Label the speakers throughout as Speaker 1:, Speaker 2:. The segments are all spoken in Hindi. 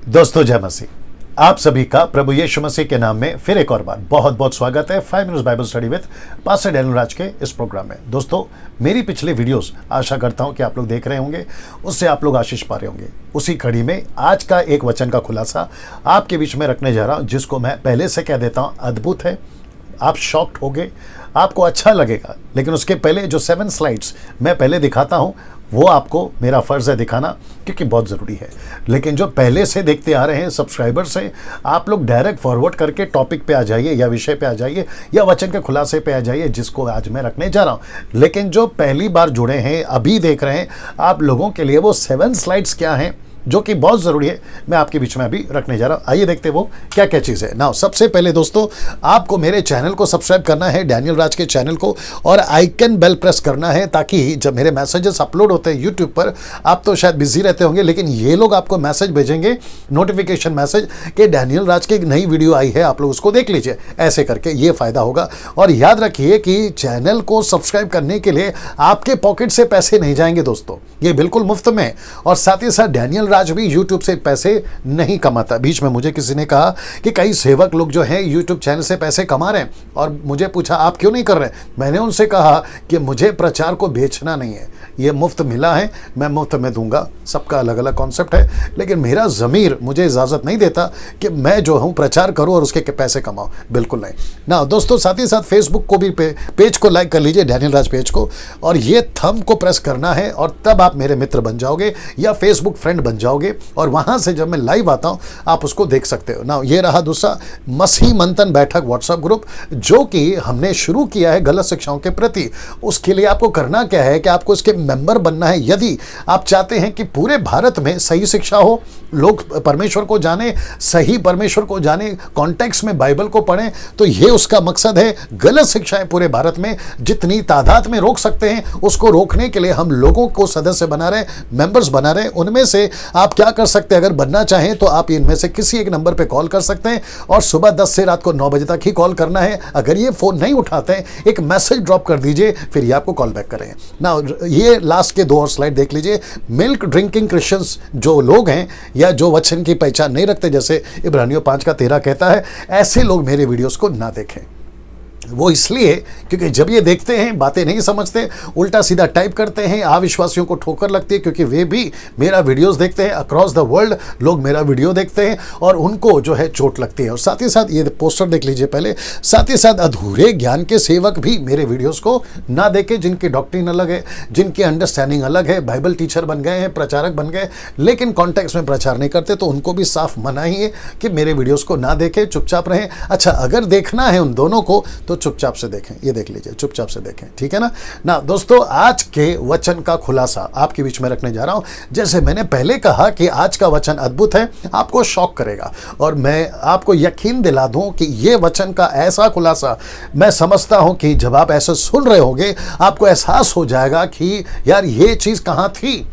Speaker 1: दोस्तों जय मसीह। आप सभी का प्रभु यीशु मसीह के नाम में फिर एक और बार बहुत बहुत स्वागत है 5 minutes Bible study with pastor Daniel Raj के इस प्रोग्राम में। दोस्तों मेरी पिछले वीडियोस आशा करता हूं कि आप लोग देख रहे होंगे, उससे आप लोग आशीष पा रहे होंगे। उसी कड़ी में आज का एक वचन का खुलासा आपके बीच में रखने जा रहा हूं, जिसको मैं पहले से कह देता हूं अद्भुत है। आप शॉक्ड होगे, आपको अच्छा लगेगा, लेकिन उसके पहले जो 7 स्लाइड्स मैं पहले दिखाता हूं वो आपको मेरा फ़र्ज़ है दिखाना, क्योंकि बहुत ज़रूरी है। लेकिन जो पहले से देखते आ रहे हैं सब्सक्राइबर्स हैं, आप लोग डायरेक्ट फॉरवर्ड करके टॉपिक पे आ जाइए या विषय पे आ जाइए या वचन के खुलासे पे आ जाइए, जिसको आज मैं रखने जा रहा हूँ। लेकिन जो पहली बार जुड़े हैं, अभी देख रहे हैं, आप लोगों के लिए वो 7 स्लाइड्स क्या हैं जो कि बहुत ज़रूरी है, मैं आपके बीच में अभी रखने जा रहा हूँ। आइए देखते वो क्या क्या चीज़ है। नाउ सबसे पहले दोस्तों आपको मेरे चैनल को सब्सक्राइब करना है, डैनियल राज के चैनल को, और आइकन बेल प्रेस करना है, ताकि जब मेरे मैसेजेस अपलोड होते हैं यूट्यूब पर, आप तो शायद बिजी रहते होंगे, लेकिन ये लोग आपको मैसेज भेजेंगे, नोटिफिकेशन मैसेज कि डैनियल राज की एक नई वीडियो आई है, आप लोग उसको देख लीजिए। ऐसे करके ये फ़ायदा होगा। और याद रखिए कि चैनल को सब्सक्राइब करने के लिए आपके पॉकेट से पैसे नहीं जाएंगे दोस्तों, ये बिल्कुल मुफ्त में। और साथ ही साथ डैनियल आज भी YouTube से पैसे नहीं कमाता। बीच में मुझे किसी ने कहा कि कई सेवक लोग जो हैं YouTube चैनल से पैसे कमा रहे हैं, और मुझे पूछा आप क्यों नहीं कर रहे। मैंने उनसे कहा कि मुझे प्रचार को बेचना नहीं है, ये मुफ्त मिला है, मैं मुफ्त में दूंगा। सबका अलग अलग कॉन्सेप्ट है, लेकिन मेरा ज़मीर मुझे इजाज़त नहीं देता कि मैं जो हूँ प्रचार करूँ और उसके पैसे कमाऊँ, बिल्कुल नहीं ना दोस्तों। साथ ही साथ फेसबुक को भी पेज को लाइक कर लीजिए, डैनियल राज पेज को, और ये थंब को प्रेस करना है, और तब आप मेरे मित्र बन जाओगे या फेसबुक फ्रेंड बन जाओगे, और वहां से जब मैं लाइव आता हूं आप उसको देख सकते हो ना। ये रहा दूसरा मसीह मंथन बैठक व्हाट्सएप ग्रुप, जो कि हमने शुरू किया है गलत शिक्षाओं के प्रति। उसके लिए आपको करना क्या है कि आपको इसके मेंबर बनना है। यदि आप चाहते हैं कि पूरे भारत में सही शिक्षा हो, लोग परमेश्वर को जाने, सही परमेश्वर को जाने, कॉन्टेक्स्ट में बाइबल को पढ़ें, तो ये उसका मकसद है। गलत शिक्षाएं पूरे भारत में जितनी तादाद में रोक सकते हैं, उसको रोकने के लिए हम लोगों को सदस्य बना रहे, मेंबर्स बना रहे। उनमें से आप क्या कर सकते हैं, अगर बनना चाहें तो आप इनमें से किसी एक नंबर पे कॉल कर सकते हैं, और सुबह 10 से रात को 9 बजे तक ही कॉल करना है। अगर ये फ़ोन नहीं उठाते हैं, एक मैसेज ड्रॉप कर दीजिए, फिर ये आपको कॉल बैक करेंगे ना। ये लास्ट के 2 और स्लाइड देख लीजिए। मिल्क ड्रिंकिंग क्रिश्चियंस जो लोग हैं, या जो वचन की पहचान नहीं रखते, जैसे इब्रानियों 5:13 कहता है, ऐसे लोग मेरे वीडियोस को ना देखें। वो इसलिए क्योंकि जब ये देखते हैं बातें नहीं समझते, उल्टा सीधा टाइप करते हैं, अविश्वासियों को ठोकर लगती है, क्योंकि वे भी मेरा वीडियोस देखते हैं। अक्रॉस द वर्ल्ड लोग मेरा वीडियो देखते हैं और उनको जो है चोट लगती है। और साथ ही साथ ये पोस्टर देख लीजिए पहले। साथ ही साथ अधूरे ज्ञान के सेवक भी मेरे वीडियोज़ को ना देखें, जिनकी डॉक्ट्रिन अलग है, जिनकी अंडरस्टैंडिंग अलग है, बाइबल टीचर बन गए हैं, प्रचारक बन गए, लेकिन कॉन्टेक्स्ट में प्रचार नहीं करते, तो उनको भी साफ मना ही है कि मेरे वीडियोज़ को ना देखें, चुपचाप रहें। अच्छा, अगर देखना है उन दोनों को तो चुपचाप से देखें, ये देख लीजिए, चुपचाप से देखें, ठीक है ना दोस्तों। आज के वचन का खुलासा आपके बीच में रखने जा रहा हूं। जैसे मैंने पहले कहा कि आज का वचन अद्भुत है, आपको शॉक करेगा, और मैं आपको यकीन दिला दूं कि ये वचन का ऐसा खुलासा, मैं समझता हूं कि जब आप ऐसे सुन रहे होंगे आपको एहसास हो जाएगा कि यार ये चीज कहां थी।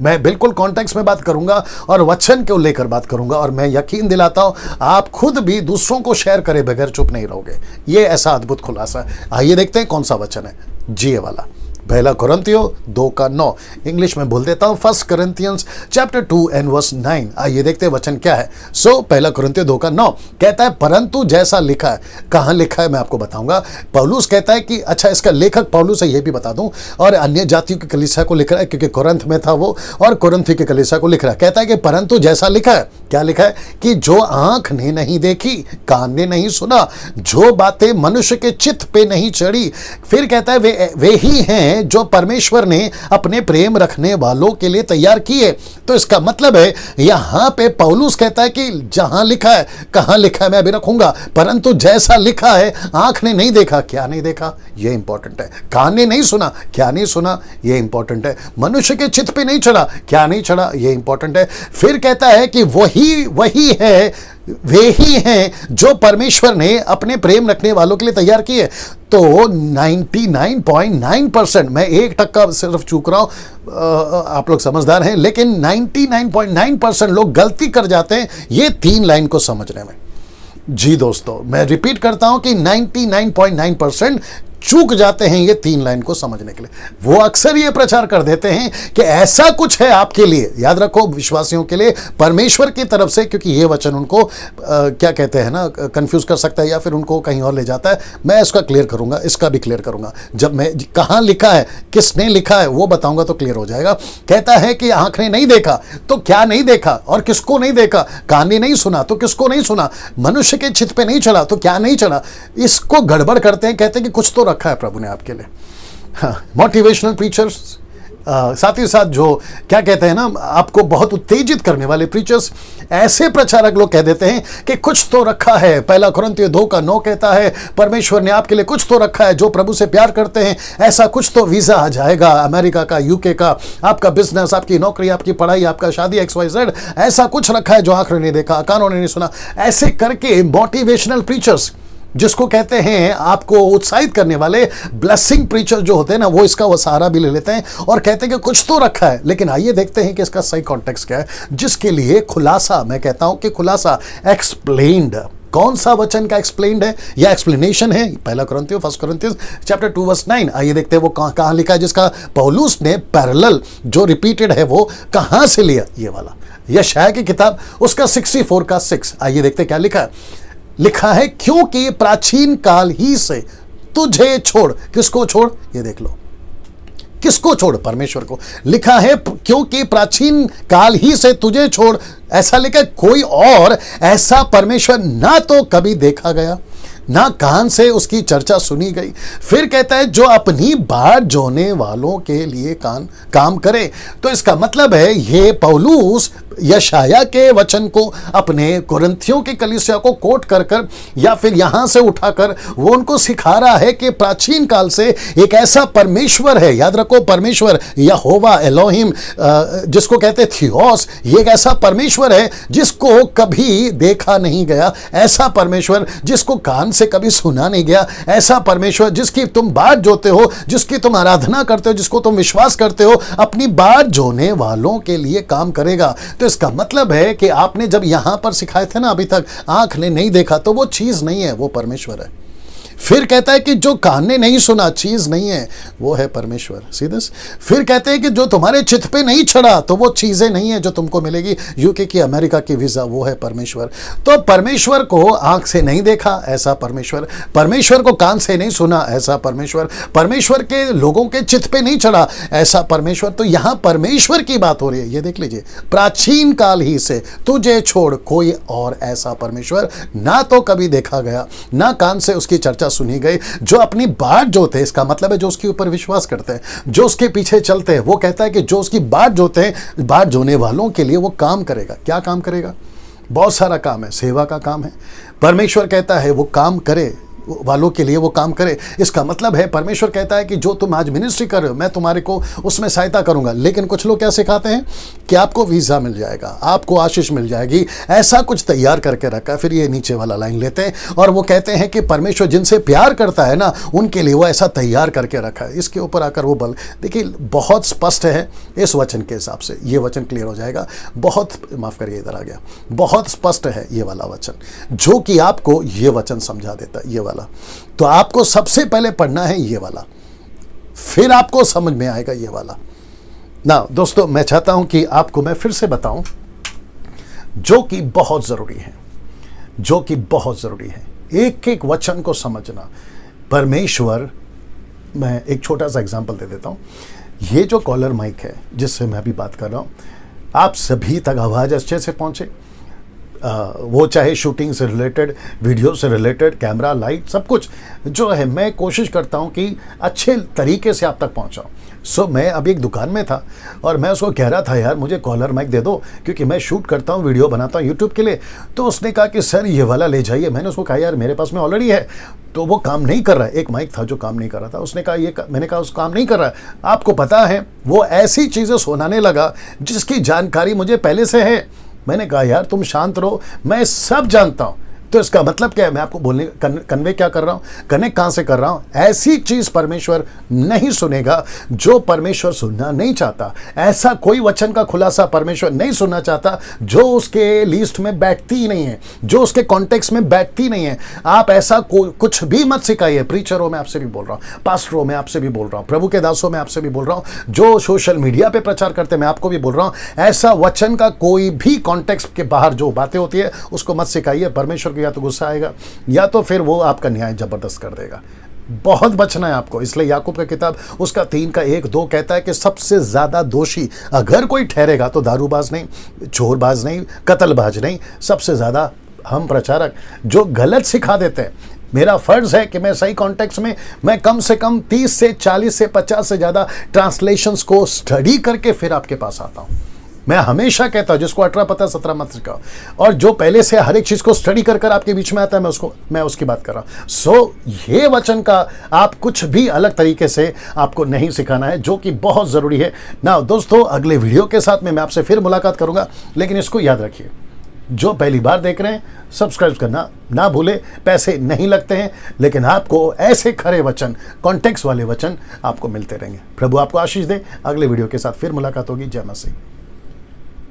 Speaker 1: मैं बिल्कुल कॉन्टेक्स्ट में बात करूंगा और वचन को लेकर बात करूंगा, और मैं यकीन दिलाता हूं आप खुद भी दूसरों को शेयर करे बगैर चुप नहीं रहोगे। ये ऐसा अद्भुत खुलासा है। आइए देखते हैं कौन सा वचन है। जी ये वाला, 1 कोरिन्थियों 2:9, इंग्लिश में बोल देता हूं, 1 Corinthians chapter 2 and verse 9। आइए देखते हैं वचन क्या है। 1 कोरिन्थियों 2:9 कहता है, परंतु जैसा लिखा है। कहां लिखा है मैं आपको बताऊंगा। पौलुस कहता है कि अच्छा, इसका लेखक पौलुस है, ये भी बता दूं, और अन्य जातियों की कलीसिया को लिख रहा है, क्योंकि कोरिन्थ में था वो, और कोरिन्थी की कलीसिया को लिख रहा है। कहता है कि परंतु जैसा लिखा है। क्या लिखा है? कि जो आंख ने नहीं देखी, कान ने नहीं सुना, जो बातें मनुष्य के चित्त पे नहीं चढ़ी। फिर कहता है वे ही हैं जो परमेश्वर ने अपने प्रेम रखने वालों के लिए तैयार किए। तो इसका मतलब है यहां पे पौलुस कहता है कि जहां लिखा है, कहां लिखा है मैं अभी रखूंगा, परंतु जैसा लिखा है, आंख ने नहीं देखा, क्या नहीं देखा, यह इंपॉर्टेंट है। कान ने नहीं सुना, क्या नहीं सुना, यह इंपॉर्टेंट है। मनुष्य के चित्त पे नहीं चढ़ा, क्या नहीं चढ़ा, यह इंपॉर्टेंट है। फिर कहता है कि वही है, वे ही हैं जो परमेश्वर ने अपने प्रेम रखने वालों के लिए तैयार किए। तो 99.9%, मैं 1% सिर्फ चूक रहा हूं, आप लोग समझदर हैं, लेकिन 99.9% लोग गलती कर जाते हैं ये 3 लाइन को समझने में। जी दोस्तों, मैं रिपीट करता हूं कि 99.9% चूक जाते हैं ये 3 लाइन को समझने के लिए। वो अक्सर ये प्रचार कर देते हैं कि ऐसा कुछ है आपके लिए, याद रखो विश्वासियों के लिए परमेश्वर की तरफ से, क्योंकि ये वचन उनको क्या कहते हैं ना, कंफ्यूज कर सकता है या फिर उनको कहीं और ले जाता है। मैं इसका क्लियर करूंगा, इसका भी क्लियर करूंगा। जब मैं कहाँ लिखा है, किसने लिखा है वो बताऊंगा तो क्लियर हो जाएगा। कहता है कि आंख ने नहीं देखा तो क्या नहीं देखा, और किसको नहीं देखा, कान ने नहीं सुना तो किसको नहीं सुना, मनुष्य के चित्त पे नहीं चढ़ा तो क्या नहीं चढ़ा। इसको गड़बड़ करते हैं, कहते हैं कि कुछ तो रखा है प्रभु ने आपके लिए। हाँ, मोटिवेशनल प्रीचर्स, साथ ही साथ जो क्या कहते हैं ना, आपको बहुत उत्तेजित करने वाले प्रीचर्स, ऐसे प्रचारक लोग कह देते हैं कि कुछ तो रखा है। 1 कुरिन्थियों 2:9 कहता है परमेश्वर ने आपके लिए कुछ तो रखा है। जो प्रभु से प्यार करते हैं ऐसा कुछ तो वीजा आ जाएगा, अमेरिका का, यूके का, आपका बिजनेस, आपकी नौकरी, आपकी पढ़ाई, आपका शादी, XYZ, ऐसा कुछ रखा है जो आंख ने नहीं देखा, कानों ने नहीं सुना। ऐसे करके मोटिवेशनल प्रीचर्स, जिसको कहते हैं आपको उत्साहित करने वाले ब्लेसिंग प्रीचर जो होते हैं ना, वो इसका वो सहारा भी ले लेते हैं और कहते हैं कि कुछ तो रखा है। लेकिन आइए देखते हैं कि इसका सही कॉन्टेक्स्ट क्या है, जिसके लिए खुलासा, मैं कहता हूं कि खुलासा, एक्सप्लेन्ड। कौन सा वचन का एक्सप्लेन्ड है या एक्सप्लेनेशन है? 1 कुरिन्थियों चैप्टर 2 वर्स 9। आइए देखते हैं वो कहां लिखा है, जिसका पौलुस ने पैरेलल जो रिपीटेड है वो कहां से लिया। ये वाला यशायाह की किताब उसका 64 का 6। आइए देखते हैं क्या लिखा है। लिखा है क्योंकि प्राचीन काल ही से तुझे छोड़, किसको छोड़, ये देख लो, किसको छोड़, परमेश्वर को। लिखा है क्योंकि प्राचीन काल ही से तुझे छोड़, ऐसा लिखा है, कोई और ऐसा परमेश्वर ना तो कभी देखा गया, ना कान से उसकी चर्चा सुनी गई। फिर कहता है जो अपनी बाट जोने वालों के लिए काम करे। तो इसका मतलब है ये पौलुस यशायाह के वचन को अपने कुरिन्थियों की कलीसिया को कोट कर कर या फिर यहां से उठाकर वो उनको सिखा रहा है कि प्राचीन काल से एक ऐसा परमेश्वर है, याद रखो परमेश्वर यहोवा एलोहिम, जिसको कहते थियोस, ये एक ऐसा परमेश्वर है जिसको कभी देखा नहीं गया, ऐसा परमेश्वर जिसको कान से कभी सुना नहीं गया, ऐसा परमेश्वर जिसकी तुम बाट जोते हो, जिसकी तुम आराधना करते हो, जिसको तुम विश्वास करते हो, अपनी बाट जोने वालों के लिए काम करेगा। तो इसका मतलब है कि आपने जब यहां पर सिखाए थे ना अभी तक, आंख ने नहीं देखा, तो वो चीज नहीं है, वो परमेश्वर है। फिर कहता है कि जो कान ने नहीं सुना, चीज नहीं है, वो है परमेश्वर। सीधे फिर कहते हैं कि जो तुम्हारे चित्त पे नहीं चढ़ा, तो वो चीजें नहीं है जो तुमको मिलेगी, यूके की, अमेरिका की वीजा, वो है परमेश्वर। तो परमेश्वर को आंख से नहीं देखा, ऐसा परमेश्वर, परमेश्वर को कान से नहीं सुना, ऐसा परमेश्वर, परमेश्वर के लोगों के चित्त पे नहीं चढ़ा, ऐसा परमेश्वर। तो यहां परमेश्वर की बात हो रही है। ये देख लीजिए, प्राचीन काल ही से तुझे छोड़ कोई और ऐसा परमेश्वर ना तो कभी देखा गया, ना कान से उसकी चर्चा सुनी गई। जो अपनी बाट जोते हैं, इसका मतलब है जो उसके ऊपर विश्वास करते हैं, जो उसके पीछे चलते हैं, वो कहता है कि जो उसकी बाट जोते हैं, बाट जोने वालों के लिए वो काम करेगा। क्या काम करेगा? बहुत सारा काम है, सेवा का काम है। परमेश्वर कहता है वो काम करे वालों के लिए वो काम करे। इसका मतलब है परमेश्वर कहता है कि जो तुम आज मिनिस्ट्री कर रहे हो, मैं तुम्हारे को उसमें सहायता करूंगा। लेकिन कुछ लोग क्या सिखाते हैं कि आपको वीजा मिल जाएगा, आपको आशीष मिल जाएगी, ऐसा कुछ तैयार करके रखा है। फिर ये नीचे वाला लाइन लेते हैं और वो कहते हैं कि परमेश्वर जिनसे प्यार करता है ना, उनके लिए वो ऐसा तैयार करके रखा है। इसके ऊपर आकर वो बल, देखिए बहुत स्पष्ट है इस वचन के हिसाब से, ये वचन क्लियर हो जाएगा। बहुत माफ करिए, इधर आ गया, बहुत स्पष्ट है ये वाला वचन जो कि आपको ये वचन समझा देता है। ये वाला तो आपको सबसे पहले पढ़ना है ये वाला, फिर आपको समझ में आएगा ये वाला ना। दोस्तों मैं चाहता हूं कि आपको मैं फिर से बताऊं जो कि बहुत जरूरी है, जो कि बहुत जरूरी है, एक एक वचन को समझना। परमेश्वर, मैं एक छोटा सा एग्जांपल दे देता हूं। ये जो कॉलर माइक है जिससे मैं अभी बात कर रहा हूं, आप सभी तक आवाज अच्छे से पहुंचे, वो चाहे शूटिंग से रिलेटेड, वीडियो से रिलेटेड, कैमरा, लाइट, सब कुछ जो है मैं कोशिश करता हूं कि अच्छे तरीके से आप तक पहुंचाऊं। सो मैं अभी एक दुकान में था और मैं उसको कह रहा था यार मुझे कॉलर माइक दे दो, क्योंकि मैं शूट करता हूं, वीडियो बनाता हूं यूट्यूब के लिए। तो उसने कहा कि सर ये वाला ले जाइए। मैंने उसको कहा यार मेरे पास में ऑलरेडी है, तो वो काम नहीं कर रहा है। एक माइक था जो काम नहीं कर रहा था, उसने कहा मैंने कहा उस काम नहीं कर रहा है। आपको पता है वो ऐसी चीज़ें सुनाने लगा जिसकी जानकारी मुझे पहले से है। मैंने कहा यार तुम शांत रहो, मैं सब जानता हूं। तो इसका मतलब क्या है, मैं आपको बोलने कन्वे क्या कर रहा हूँ, कनेक्ट कहाँ से कर रहा हूँ, ऐसी चीज परमेश्वर नहीं सुनेगा जो परमेश्वर सुनना नहीं चाहता। ऐसा कोई वचन का खुलासा परमेश्वर नहीं सुनना चाहता जो उसके लिस्ट में बैठती ही नहीं है, जो उसके कॉन्टेक्स्ट में बैठती नहीं है। आप ऐसा कुछ भी मत सिखाइए। प्रीचरों में आपसे भी बोल रहा हूँ, पास्टरों में आपसे भी बोल रहा हूँ, प्रभु के दासों में आपसे भी बोल रहा हूँ, जो सोशल मीडिया पे प्रचार करते मैं आपको भी बोल रहा हूँ, ऐसा वचन का कोई भी कॉन्टेक्स्ट के बाहर जो बातें होती है उसको मत सिखाइए। परमेश्वर को या तो गुस्सा आएगा या तो फिर वो आपका न्याय जबरदस्त कर देगा। बहुत बचना है आपको। इसलिए याकूब का किताब उसका 3:1-2 कहता है कि सबसे ज्यादा दोषी अगर कोई ठहरेगा तो दारूबाज नहीं, चोरबाज नहीं, कत्लबाज नहीं, सबसे ज्यादा हम प्रचारक जो गलत सिखा देते हैं। मेरा फर्ज है कि मैं सही कॉन्टेक्स्ट में मैं कम से कम 30 से 40 से 50 से ज्यादा ट्रांसलेशंस को स्टडी करके फिर आपके पास आता हूं। मैं हमेशा कहता हूं जिसको 18 पता 17 मत सिखाओ, और जो पहले से हर एक चीज को स्टडी कर कर आपके बीच में आता है मैं उसकी बात कर रहा हूं। सो ये वचन का आप कुछ भी अलग तरीके से आपको नहीं सिखाना है, जो कि बहुत जरूरी है ना। दोस्तों, अगले वीडियो के साथ में मैं आपसे फिर मुलाकात करूंगा, लेकिन इसको याद रखिए, जो पहली बार देख रहे हैं सब्सक्राइब करना ना भूले। पैसे नहीं लगते हैं, लेकिन आपको ऐसे खरे वचन, कॉन्टेक्स्ट वाले वचन आपको मिलते रहेंगे। प्रभु आपको आशीष दे। अगले वीडियो के साथ फिर मुलाकात होगी। जय मसीह।